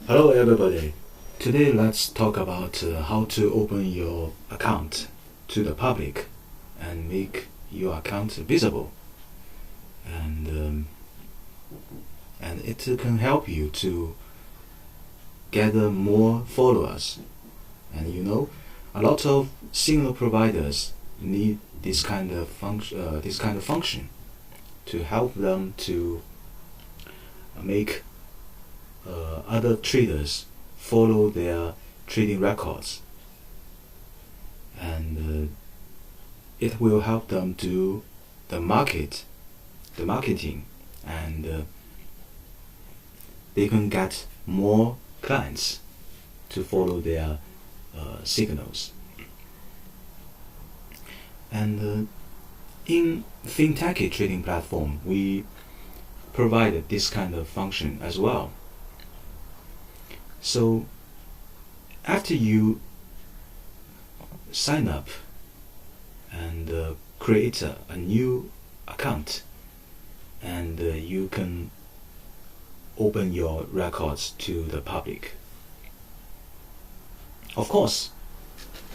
Hello everybody. Today let's talk about how to open your account to the public and make your account visible. And it can help you to gather more followers. And a lot of signal providers need this kind of function to help them to make other traders follow their trading records, and it will help them do the marketing, and they can get more clients to follow their signals. And in Fintechee trading platform, we provided this kind of function as well. So after you sign up and create a new account, and you can open your records to the public. Of course,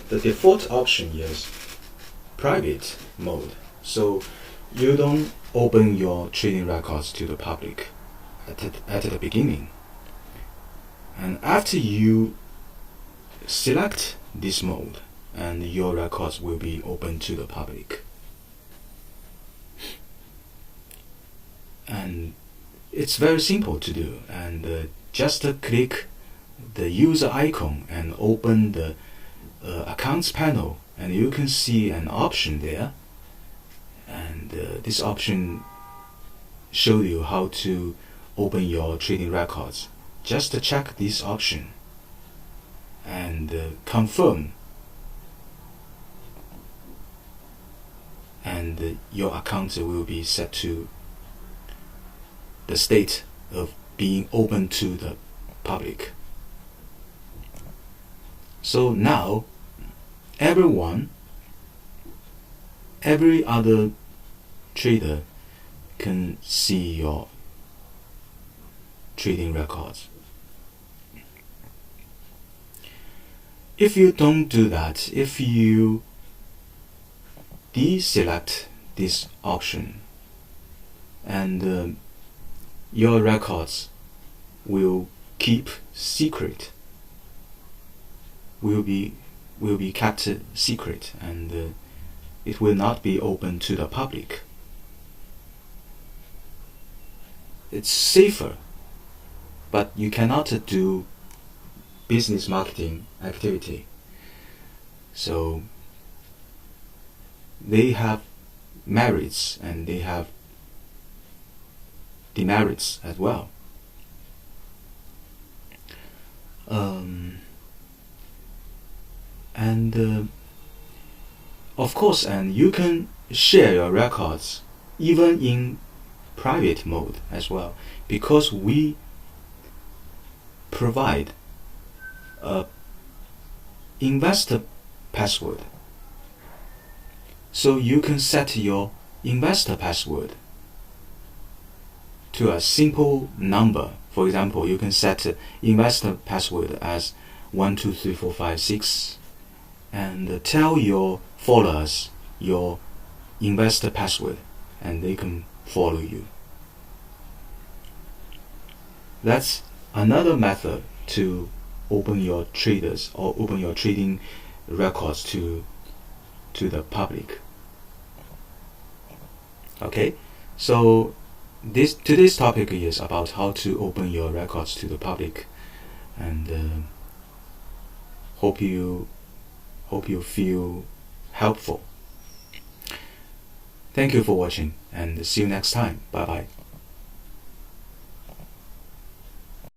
the default option is private mode, so you don't open your trading records to the public at the beginning. And after you select this mode, and your records will be open to the public. And it's very simple to do, and just click the user icon and open the accounts panel, and you can see an option there, and this option shows you how to open your trading records. Just check this option and confirm, and your account will be set to the state of being open to the public. So now every other trader can see your trading records. If you don't do that, if you deselect this option, and your records will keep secret, will be kept secret, and it will not be open to the public. It's safer, but you cannot do business marketing activity. So they have merits and they have demerits as well. Of course, and you can share your records even in private mode as well, because we provide a investor password. So you can set your investor password to a simple number. For example, you can set investor password as 123456 and tell your followers your investor password, and they can follow you. That's another method to open your traders or open your trading records to the public. Okay, so today's topic is about how to open your records to the public, and hope you feel helpful. Thank you for watching, and see you next time. Bye bye.